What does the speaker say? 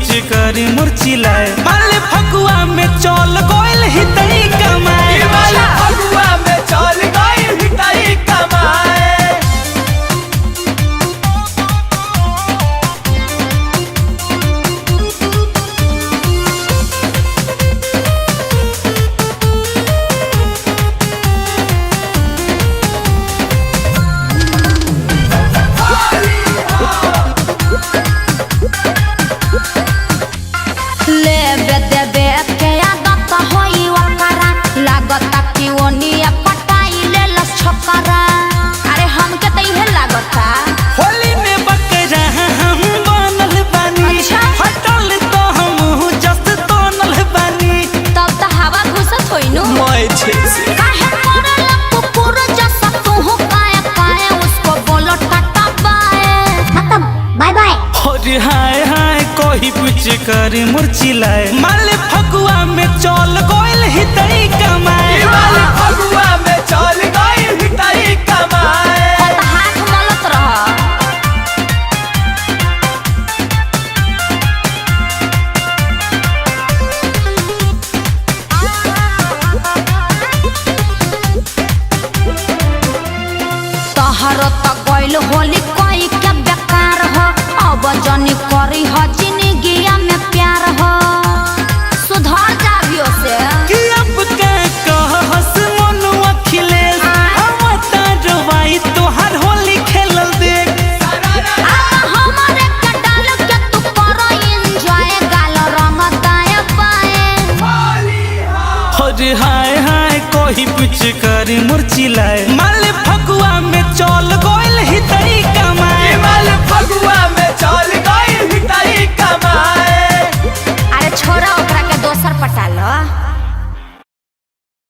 पिचकारी मुरचिलाए माले फगुआ में चल गोइल हितई कमाए माले फगुआ में चल गोइल हितई कमाए। हाय हाय कोई पिचकारी मुरचिलाए माले फगुआ में चल गोइल हितई कमाए माले फगुआ में चल गोइल हितई कमाए। हाथ मलत रह तहर त गइल होली कोई के बेकार हो अब जनी करी हो जिंदगिया में प्यार हो सुधर जाबियो से कि अब के कहस मनुआ खिलेस हम तारवाई तोहर होली खेलल देख हमारे के डाल के तू कर एंजॉय गाल रंग दाए बाए हाय हाय कोई पिचकारी मुरचिलाए